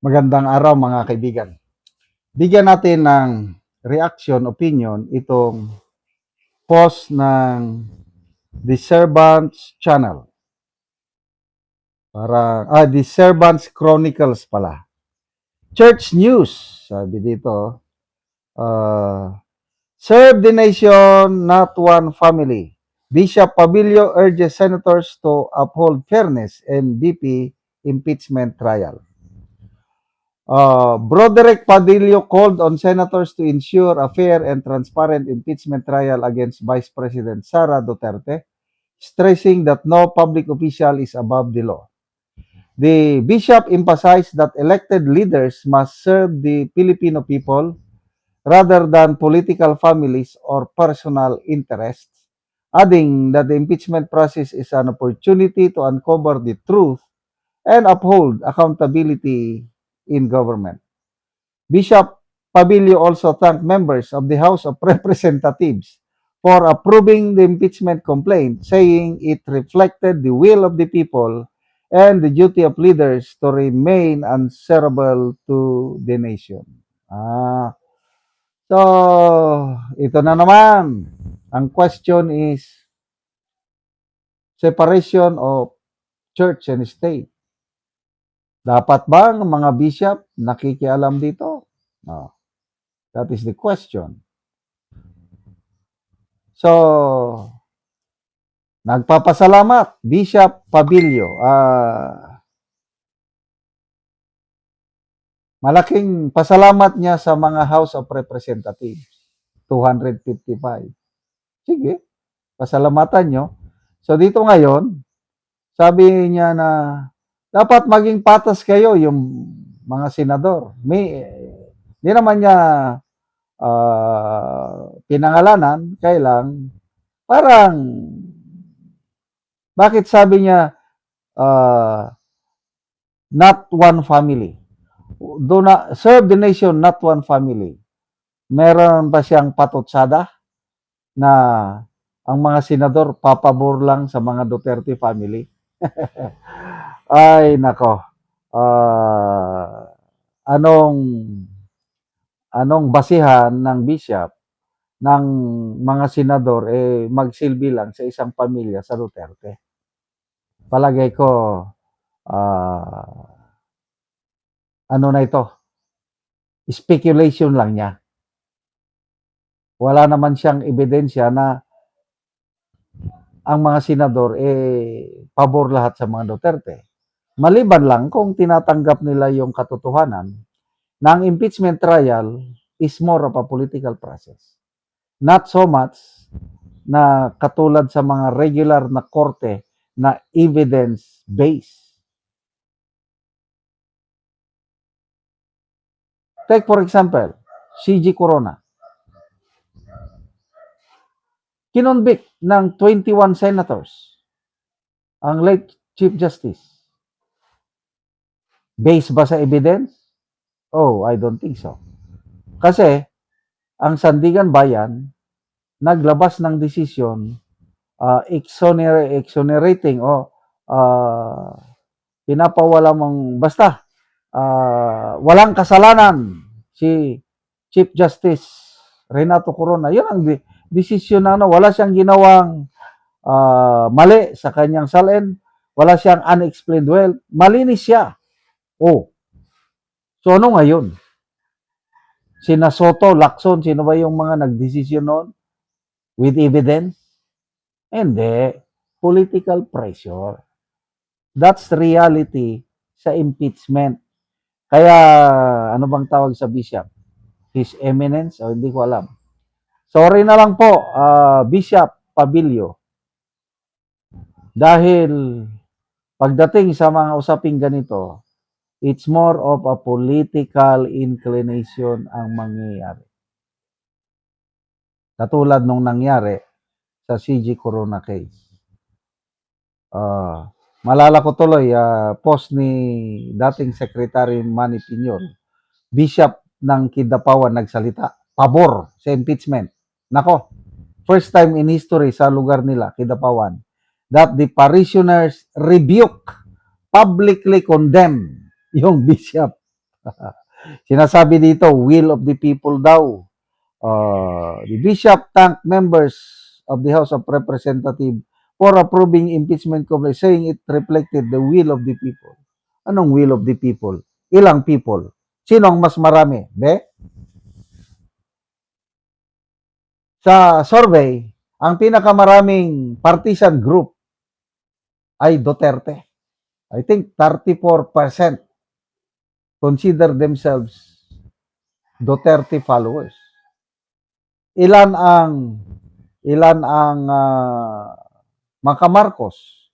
Magandang araw mga kaibigan. Bigyan natin ng reaction, opinion itong post ng The Servants Channel. The Servants Chronicles pala. Church News, sabi dito, serve the nation, not one family. Bishop Pabilio urges senators to uphold fairness and BP impeachment trial. Broderick Padillo called on senators to ensure a fair and transparent impeachment trial against Vice President Sara Duterte, stressing that no public official is above the law. The bishop emphasized that elected leaders must serve the Filipino people rather than political families or personal interests, adding that the impeachment process is an opportunity to uncover the truth and uphold accountability in government. Bishop Pabilio also thanked members of the House of Representatives for approving the impeachment complaint, saying it reflected the will of the people and the duty of leaders to remain answerable to the nation. So, ito na naman. Ang question is, separation of church and state. Dapat ba ang mga bishop nakikialam dito? No. That is the question. So, nagpapasalamat, Bishop Pabilio. Malaking pasalamat niya sa mga House of Representatives. 255. Sige, pasalamatan nyo. So, dito ngayon, sabi niya na dapat maging patas kayo yung mga senador. Hindi naman niya pinangalanan, kailang parang bakit sabi niya not one family? Do not serve the nation, not one family. Meron pa siyang patutsada na ang mga senador papabor lang sa mga Duterte family. Ay nako. Anong basihan ng bishop ng mga senador magsilbi lang sa isang pamilya sa Duterte? Palagay ko ano na ito? Speculation lang niya. Wala naman siyang ebidensya na ang mga senador pabor lahat sa mga Duterte. Maliban lang kung tinatanggap nila yung katotohanan na ang impeachment trial is more of a political process. Not so much na katulad sa mga regular na korte na evidence-based. Take for example, CG Corona. Kinonvict ng 21 senators ang late Chief Justice. Based ba sa evidence? Oh, I don't think so. Kasi, ang Sandigan Bayan, naglabas ng desisyon exonerating o pinapawala mong basta walang kasalanan si Chief Justice Renato Corona. Yun ang desisyon na wala siyang ginawang mali sa kanyang salin, wala siyang unexplained wealth, malinis siya. Oh. So ano ngayon? Sina Soto, Lacson, sino ba yung mga nagdesisyon noon? With evidence? Hindi. Political pressure. That's reality sa impeachment. Kaya, ano bang tawag sa bishop? His Eminence? O hindi ko alam. Sorry na lang po, Bishop Pabilio. Dahil pagdating sa mga usaping ganito, it's more of a political inclination ang mangyayari. Katulad nung nangyari sa CG Corona case. Malala ko tuloy, post ni dating Secretary Manny Piñol, Bishop ng Kidapawan nagsalita, pabor sa impeachment. Nako, first time in history sa lugar nila, Kidapawan, that the parishioners rebuke, publicly condemn yung bishop. Sinasabi dito, will of the people daw. The bishop thanked members of the House of Representatives for approving impeachment complaint, saying it reflected the will of the people. Anong will of the people? Ilang people? Sino ang mas marami? Sa survey, ang pinakamaraming partisan group ay Duterte. I think 34% consider themselves Duterte followers. Ilan ang Maka Marcos?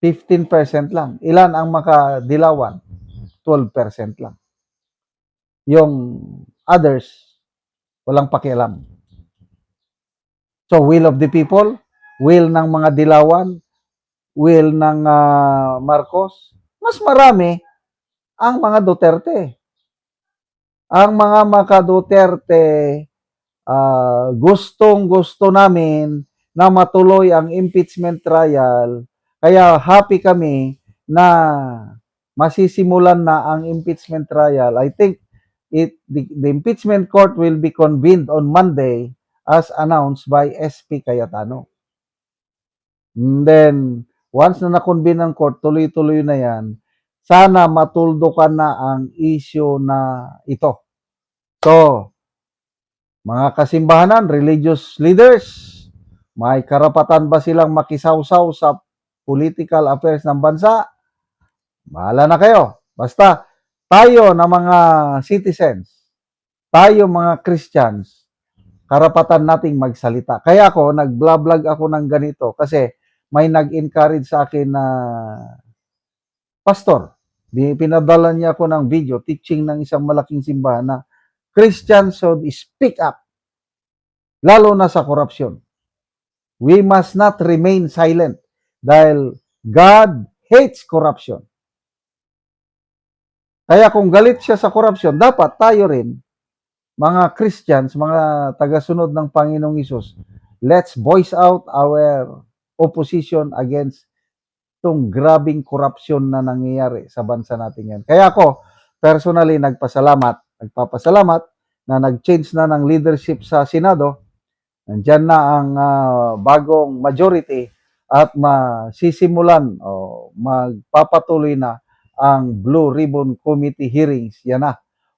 15% lang. Ilan ang Maka Dilawan? 12% lang. Yung others, walang pakialam. So, will of the people, will ng mga Dilawan, will ng Marcos, mas marami ang mga Duterte. Ang mga Maka Duterte, gustong-gusto namin na matuloy ang impeachment trial. Kaya happy kami na masisimulan na ang impeachment trial. I think the impeachment court will be convened on Monday as announced by SP Cayetano. And then, once na na-convene ang court, tuloy-tuloy na yan, sana matuldukan na ang issue na ito. So, mga kasimbahanan, religious leaders, may karapatan ba silang makisawsaw sa political affairs ng bansa? Bahala na kayo. Basta, tayo na mga citizens, tayo mga Christians, karapatan nating magsalita. Kaya ako, nag-vlog ako ng ganito kasi may nag-encourage sa akin na pastor. Pinadala niya ako ng video, teaching ng isang malaking simbahan na Christians should speak up, lalo na sa korupsyon. We must not remain silent dahil God hates corruption. Kaya kung galit siya sa korupsyon, dapat tayo rin, mga Christians, mga tagasunod ng Panginoong Hesus, let's voice out our opposition against itong grabing korupsyon na nangyayari sa bansa natin yan. Kaya ako, personally, nagpapasalamat na nag-change na ng leadership sa Senado. Nandiyan na ang bagong majority at masisimulan o magpapatuloy na ang Blue Ribbon Committee hearings. Yan na.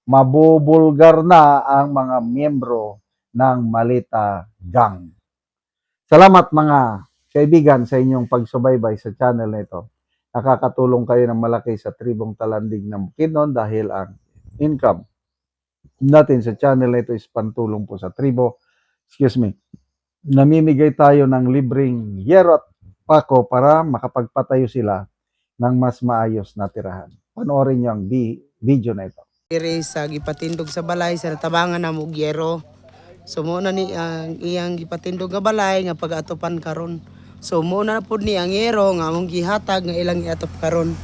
Mabubulgar na ang mga miyembro ng Malita Gang. Salamat mga kaibigan sa inyong pagsubaybay sa channel na ito. Nakakatulong kayo ng malaki sa tribong talandig ng Bukidnon dahil ang income natin sa channel na ito is pantulong po sa tribo. Namimigay tayo ng libreng yero at pako para makapagpatayo sila ng mas maayos na tirahan. Panoorin niyo ang video na ito. Sa gipatindog sa balay sa tabangan na mugyero. So mo na ni ang iyang gipatindog nga balay nga pag-atopan karon. So mo na pud ni ang yero nga among gihatag nga ilang iatop karon.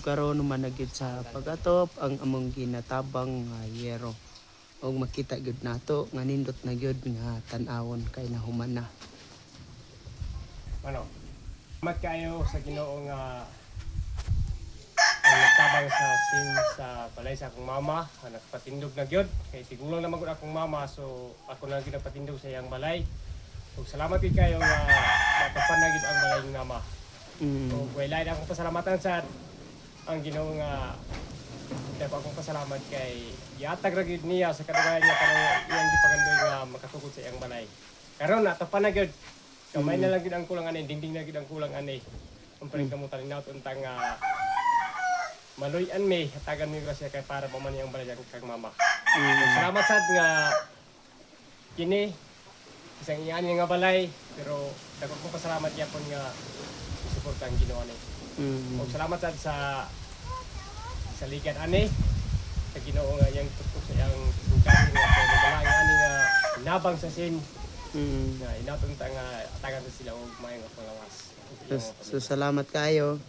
Karon managid sa pag-atop ang among ginatabang nga yero. Og makita gyud nato nga nindot na gyud nga tan-awon kay nahuman na. Ano? Salamat kayo sa Ginoo nga ang nagtabang sa sin sa balay sa akong mama, nga nagpatindog na gyud kay tigulang naman gud akong mama, so ako na gyud nagpatindog sa iyang balay. Ug salamat gid kayo nga matapan na gyud ang balay ni mama. Ug wala akong pasalamatan sa ang Ginoo nga Kaya pa akong pasalamat kay yatag ra gyud niya sa kadaghayan nga panang iyang gipagandoy nga makatukod sa iyang balay. Karon ato pa na gyud. Kamay na lang gyud ang kulang ani, dingding na gyud ang kulang ani. Ang paring kamutan inaut untang maluy-an mi hatagan mi grasya kay para pa man iyang balay kag mama. Salamat sad nga kini isang iyan nga balay pero dako kong pasalamat gyapon nga suporta ang Ginoo ni. Og salamat sad sa ligan ani sa Ginoo nga yang tutok sa iyang sugat nga balay ani nga nabang sa sin nga inatunta nga atagan sa sila og maayong pangawas. So salamat kayo.